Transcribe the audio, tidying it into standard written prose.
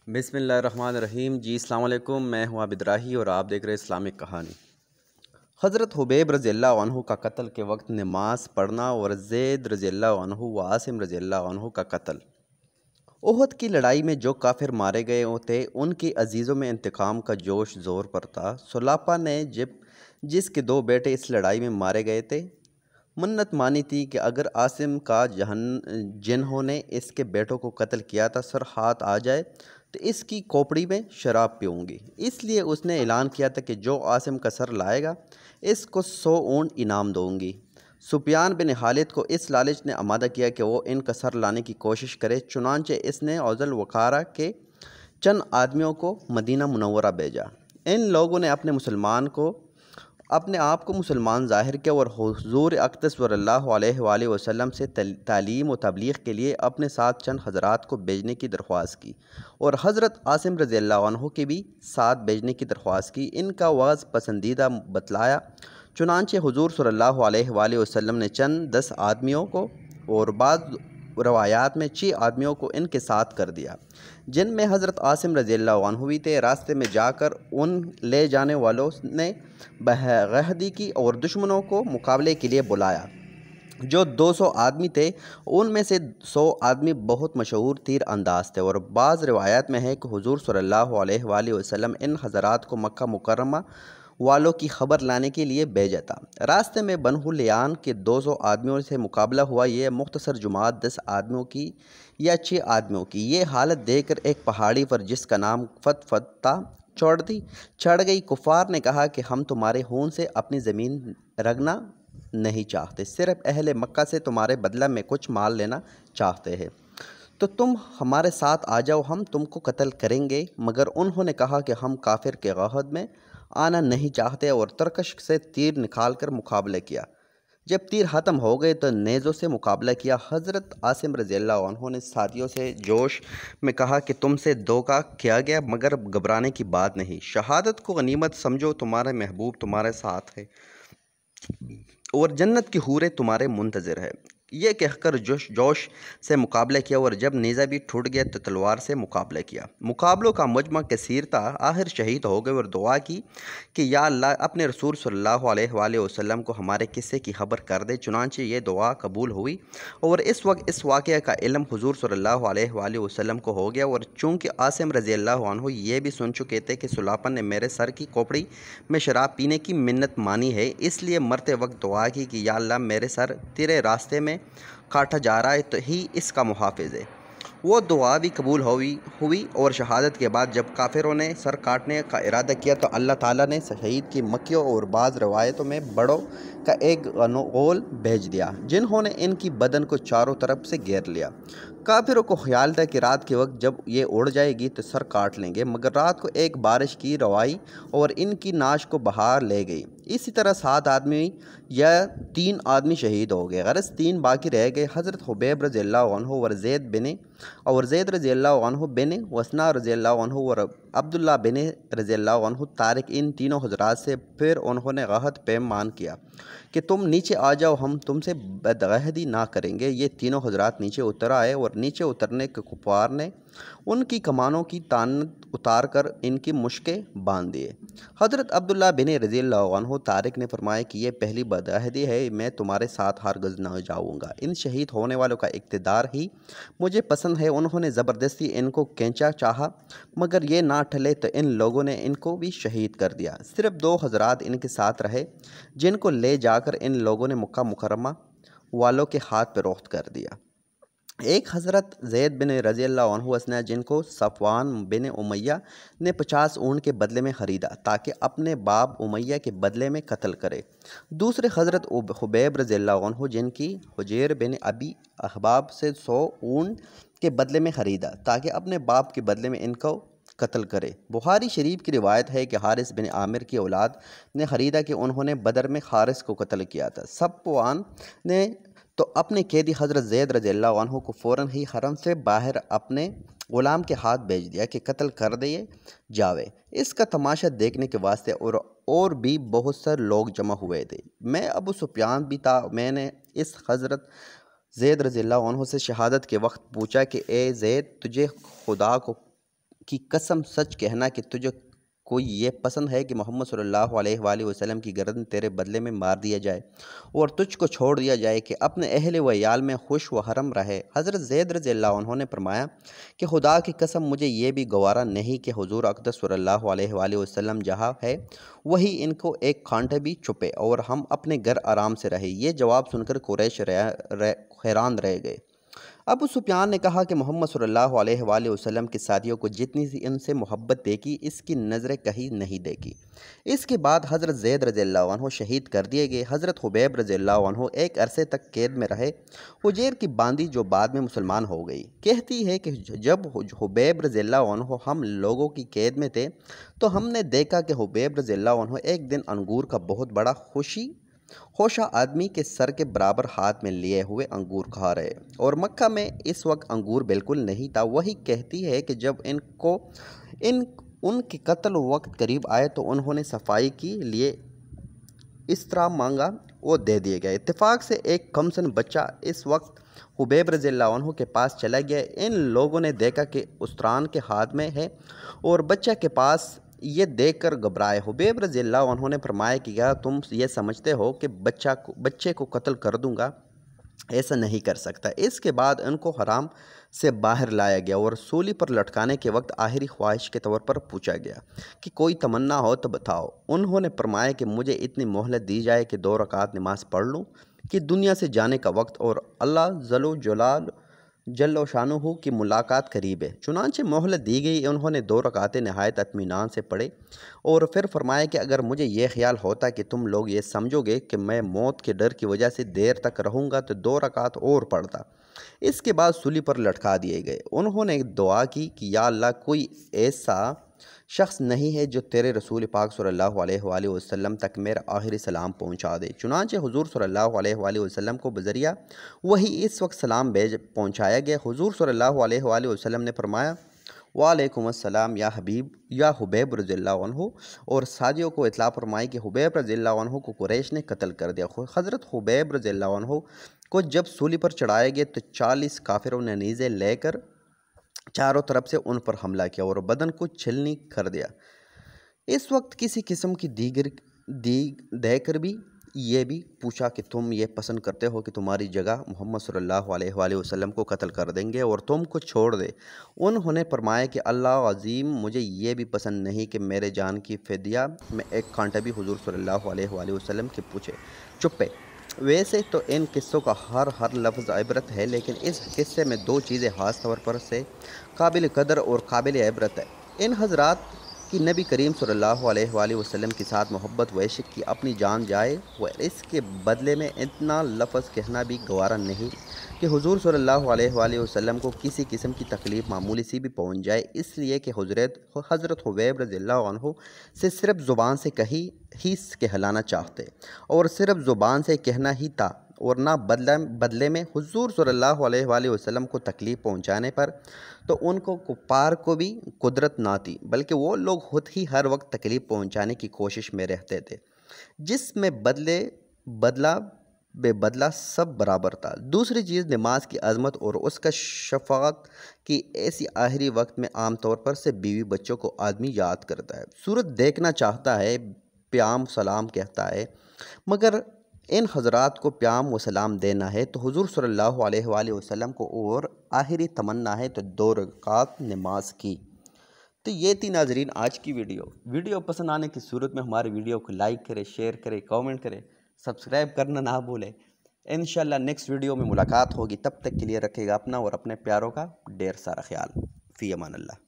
بسم اللہ الرحمن الرحیم۔ جی السلام علیکم، میں ہوں عابد راہی اور آپ دیکھ رہے اسلامک کہانی۔ حضرت حبیب رضی اللہ عنہ کا قتل کے وقت نماز پڑھنا اور زید رضی اللہ عنہ و عاصم رضی اللہ عنہ کا قتل۔ احد کی لڑائی میں جو کافر مارے گئے تھے ان کی عزیزوں میں انتقام کا جوش زور پر تھا۔ سلاپا نے جس کے 2 بیٹے اس لڑائی میں مارے گئے تھے، منت مانی تھی کہ اگر عاصم کا جنہوں نے اس کے بیٹوں کو قتل کیا تھا سر ہاتھ آ جائے تو اس کی کھوپڑی میں شراب پیوں گی۔ اس لیے اس نے اعلان کیا تھا کہ جو عاصم کا سر لائے گا اس کو 100 اونٹ انعام دوں گی۔ سفیان بن خالد کو اس لالچ نے آمادہ کیا کہ وہ ان کا سر لانے کی کوشش کرے، چنانچہ اس نے عزل وقارہ کے چند آدمیوں کو مدینہ منورہ بھیجا۔ ان لوگوں نے اپنے آپ کو مسلمان ظاہر کیا اور حضور اقدس صلی اللہ علیہ وآلہ وسلم سے تعلیم و تبلیغ کے لیے اپنے ساتھ چند حضرات کو بھیجنے کی درخواست کی اور حضرت عاصم رضی اللہ عنہ کے بھی ساتھ بھیجنے کی درخواست کی۔ ان کا وعظ پسندیدہ بتلایا، چنانچہ حضور صلی اللہ علیہ وآلہ وسلم نے چند 10 آدمیوں کو اور بعض روایات میں 6 آدمیوں کو ان کے ساتھ کر دیا، جن میں حضرت عاصم رضی اللہ عنہ بھی تھے۔ راستے میں جا کر ان لے جانے والوں نے بغیہدی کی اور دشمنوں کو مقابلے کے لیے بلایا۔ جو 200 آدمی تھے ان میں سے 100 آدمی بہت مشہور تیر انداز تھے، اور بعض روایات میں ہے کہ حضور صلی اللہ علیہ وآلہ وسلم ان حضرات کو مکہ مکرمہ والوں کی خبر لانے کے لیے بھیجا تھا۔ راستے میں بنو لیان کے 200 آدمیوں سے مقابلہ ہوا۔ یہ مختصر جماعت 10 آدمیوں کی یا 6 آدمیوں کی یہ حالت دیکھ کر ایک پہاڑی پر جس کا نام فت تھا چڑھ گئی۔ کفار نے کہا کہ ہم تمہارے خون سے اپنی زمین رگنا نہیں چاہتے، صرف اہل مکہ سے تمہارے بدلہ میں کچھ مال لینا چاہتے ہیں، تو تم ہمارے ساتھ آ جاؤ، ہم تم کو قتل کریں گے۔ مگر انہوں نے کہا کہ ہم کافر کے عہد میں آنا نہیں چاہتے اور ترکش سے تیر نکال کر مقابلہ کیا۔ جب تیر ختم ہو گئے تو نیزوں سے مقابلہ کیا۔ حضرت عاصم رضی اللہ عنہ نے ساتھیوں سے جوش میں کہا کہ تم سے دھوکہ کیا گیا، مگر گھبرانے کی بات نہیں، شہادت کو غنیمت سمجھو، تمہارا محبوب تمہارے ساتھ ہے اور جنت کی حوریں تمہارے منتظر ہے۔ یہ کہہ کر جوش سے مقابلہ کیا، اور جب نیزہ بھی ٹوٹ گیا تو تلوار سے مقابلہ کیا۔ مقابلوں کا مجمع کثیر تھا، آخر شہید ہو گئے اور دعا کی کہ یا اللہ اپنے رسول صلی اللہ علیہ وآلہ وسلم کو ہمارے قصے کی خبر کر دے۔ چنانچہ یہ دعا قبول ہوئی اور اس وقت اس واقعہ کا علم حضور صلی اللہ علیہ وآلہ وسلم کو ہو گیا، اور چونکہ عاصم رضی اللہ عنہ یہ بھی سن چکے تھے کہ سلاپا نے میرے سر کی کھوپڑی میں شراب پینے کی منت مانی ہے، اس لیے مرتے وقت دعا کی کہ یا اللہ میرے سر تیرے راستے میں کاٹا جا رہا ہے تو ہی اس کا محافظ ہے۔ وہ دعا بھی قبول ہوئی اور شہادت کے بعد جب کافروں نے سر کاٹنے کا ارادہ کیا تو اللہ تعالیٰ نے شہید کی مکیوں اور بعض روایتوں میں بڑوں کا ایک غول بھیج دیا، جنہوں نے ان کی بدن کو چاروں طرف سے گھیر لیا۔ کافروں کو خیال تھا کہ رات کے وقت جب یہ اڑ جائے گی تو سر کاٹ لیں گے، مگر رات کو ایک بارش کی روائی اور ان کی ناش کو بہا لے گئی۔ اسی طرح 7 آدمی یا 3 آدمی شہید ہو گئے، غرض 3 باقی رہ گئے۔ حضرت حبیب رضی اللہ عنہ اور زید رضی اللہ عنہ بن وسنا رضی اللہ عنہ اور عبداللہ بن رضی اللہ عنہ طارق، ان تینوں حضرات سے پھر انہوں نے عہد پیمان کیا کہ تم نیچے آ جاؤ، ہم تم سے بدعہدی نہ کریں گے۔ یہ تینوں حضرات نیچے اتر آئے اور نیچے اترنے کے کفار نے ان کی کمانوں کی تانت اتار کر ان کی مشکیں باندھ دیے۔ حضرت عبداللہ بن رضی اللہ عنہ طارق نے فرمایا کہ یہ پہلی بدعہدی ہے، میں تمہارے ساتھ ہرگز نہ جاؤں گا، ان شہید ہونے والوں کا اقتدار ہی مجھے پسند ہے۔ انہوں نے زبردستی ان کو کھینچا چاہا، مگر یہ نہ ٹلے تو ان لوگوں نے ان کو بھی شہید کر دیا۔ صرف 2 حضرات ان کے ساتھ رہے، جن کو لے جا کر ان لوگوں نے مکہ مکرمہ والوں کے ہاتھ پہ روخت کر دیا۔ ایک حضرت زید بن رضی اللہ عنہ اسنا، جن کو صفوان بن امیہ نے 50 اونٹ کے بدلے میں خریدا تاکہ اپنے باپ امیہ کے بدلے میں قتل کرے۔ دوسرے حضرت حبیب رضی اللہ عنہ، جن کی حجیر بن ابی احباب سے 100 اونٹ کے بدلے میں خریدا تاکہ اپنے باپ کے بدلے میں ان کو قتل کرے۔ بخاری شریف کی روایت ہے کہ حارث بن عامر کی اولاد نے خریدا کہ انہوں نے بدر میں حارث کو قتل کیا تھا۔ صفوان نے تو اپنے قیدی حضرت زید رضی اللہ عنہ کو فوراً ہی حرم سے باہر اپنے غلام کے ہاتھ بھیج دیا کہ قتل کر دیے جاوے۔ اس کا تماشا دیکھنے کے واسطے اور بھی بہت سے لوگ جمع ہوئے تھے۔ میں ابو سفیان بھی تھا۔ میں نے اس حضرت زید رضی اللہ عنہ سے شہادت کے وقت پوچھا کہ اے زید، تجھے خدا کو کی قسم سچ کہنا کہ تجھے کوئی یہ پسند ہے کہ محمد صلی اللہ علیہ وآلہ وسلم کی گردن تیرے بدلے میں مار دیا جائے اور تجھ کو چھوڑ دیا جائے کہ اپنے اہل و عیال میں خوش و حرم رہے؟ حضرت زید رضی اللہ عنہ نے فرمایا کہ خدا کی قسم مجھے یہ بھی گوارا نہیں کہ حضور اقدس صلی اللہ علیہ وآلہ وسلم جہاں ہے وہی ان کو ایک کانٹا بھی چھپے اور ہم اپنے گھر آرام سے رہے۔ یہ جواب سن کر قریش حیران رہ گئے۔ ابو سفیان نے کہا کہ محمد صلی اللہ علیہ وآلہ وسلم کے ساتھیوں کو جتنی سی ان سے محبت دیکھی اس کی نظریں کہیں نہیں دیکھی۔ اس کے بعد حضرت زید رضی اللہ عنہ شہید کر دیے گئے۔ حضرت حبیب رضی اللہ عنہ ایک عرصے تک قید میں رہے۔ حجیر کی باندی جو بعد میں مسلمان ہو گئی کہتی ہے کہ جب حبیب رضی اللہ عنہ ہم لوگوں کی قید میں تھے تو ہم نے دیکھا کہ حبیب رضی اللہ عنہ ایک دن انگور کا بہت بڑا خوشہ آدمی کے سر کے برابر ہاتھ میں لیے ہوئے انگور کھا رہے، اور مکہ میں اس وقت انگور بالکل نہیں تھا۔ وہی کہتی ہے کہ جب ان کے قتل وقت قریب آئے تو انہوں نے صفائی کے لیے استرا مانگا، وہ دے دیے گئے۔ اتفاق سے ایک کمسن بچہ اس وقت حبیب رضی اللہ عنہ کے پاس چلا گیا۔ ان لوگوں نے دیکھا کہ استران کے ہاتھ میں ہے اور بچہ کے پاس یہ دیکھ کر گھبرائے۔ حبیب رضی اللہ عنہ نے فرمایا کہ کیا تم یہ سمجھتے ہو کہ بچے کو قتل کر دوں گا؟ ایسا نہیں کر سکتا۔ اس کے بعد ان کو حرام سے باہر لایا گیا اور سولی پر لٹکانے کے وقت آخری خواہش کے طور پر پوچھا گیا کہ کوئی تمنا ہو تو بتاؤ۔ انہوں نے فرمایا کہ مجھے اتنی مہلت دی جائے کہ 2 رکعت نماز پڑھ لوں کہ دنیا سے جانے کا وقت اور اللہ جل و شانہ کی ملاقات قریب ہے۔ چنانچہ مہلت دی گئی۔ انہوں نے 2 رکعتیں نہایت اطمینان سے پڑھے اور پھر فرمایا کہ اگر مجھے یہ خیال ہوتا کہ تم لوگ یہ سمجھو گے کہ میں موت کے ڈر کی وجہ سے دیر تک رہوں گا تو 2 رکعت اور پڑھتا۔ اس کے بعد سولی پر لٹکا دیے گئے۔ انہوں نے دعا کی کہ یا اللہ کوئی ایسا شخص نہیں ہے جو تیرے رسول پاک صلی اللہ علیہ وآلہ وسلم تک میرا آخری سلام پہنچا دے۔ چنانچہ حضور صلی اللہ علیہ وآلہ وسلم کو بذریعہ وہی اس وقت سلام پہنچایا گیا۔ حضور صلی اللہ علیہ وآلہ وسلم نے فرمایا وعلیکم السلام یا حبیب رضی اللہ عنہ، اور ساتھیوں کو اطلاع فرمائی کہ حبیب رضی اللہ عنہ کو قریش نے قتل کر دیا۔ حضرت حبیب رضی اللہ عنہ کو جب سولی پر چڑھائے گئے تو 40 کافروں نے نیزے لے کر چاروں طرف سے ان پر حملہ کیا اور بدن کو چھلنی کر دیا۔ اس وقت کسی قسم کی دے کر بھی یہ بھی پوچھا کہ تم یہ پسند کرتے ہو کہ تمہاری جگہ محمد صلی اللہ علیہ وآلہ وسلم کو قتل کر دیں گے اور تم کو چھوڑ دے؟ انہوں نے فرمایا کہ اللہ عظیم مجھے یہ بھی پسند نہیں کہ میرے جان کی فدیہ میں ایک کانٹا بھی حضور صلی اللہ علیہ وآلہ وسلم کے چھپے۔ ویسے تو ان قصوں کا ہر لفظ عبرت ہے، لیکن اس قصے میں 2 چیزیں خاص طور پر سے قابل قدر اور قابل عبرت ہے۔ ان حضرات کی نبی کریم صلی اللہ علیہ وآلہ وسلم کے ساتھ محبت و عشق کی اپنی جان جائے اور اس کے بدلے میں اتنا لفظ کہنا بھی گوارا نہیں کہ حضور صلی اللہ علیہ وآلہ وسلم کو کسی قسم کی تکلیف معمولی سی بھی پہنچ جائے، اس لیے کہ حضرت حبیب رضی اللہ عنہ سے صرف زبان سے ہی کہلانا چاہتے اور صرف زبان سے کہنا ہی تھا، اور نہ بدلے میں حضور صلی اللہ علیہ وآلہ وسلم کو تکلیف پہنچانے پر تو ان کو کفار کو بھی قدرت نہ تھی، بلکہ وہ لوگ خود ہی ہر وقت تکلیف پہنچانے کی کوشش میں رہتے تھے، جس میں بدلہ سب برابر تھا۔ دوسری چیز نماز کی عظمت اور اس کا شفاعت کی ایسی آخری وقت میں عام طور پر سے بیوی بچوں کو آدمی یاد کرتا ہے، صورت دیکھنا چاہتا ہے، پیام سلام کہتا ہے، مگر ان حضرات کو پیام و سلام دینا ہے تو حضور صلی اللہ علیہ وآلہ وسلم کو، اور آخری تمنا ہے تو 2 رکعت نماز کی۔ تو یہ تھی ناظرین آج کی ویڈیو پسند آنے کی صورت میں ہماری ویڈیو کو لائک کرے، شیئر کرے، کامنٹ کرے، سبسکرائب کرنا نہ بھولے۔ انشاءاللہ نیکسٹ ویڈیو میں ملاقات ہوگی، تب تک کے لیے رکھے گا اپنا اور اپنے پیاروں کا ڈھیر سارا خیال۔ فی امان اللہ۔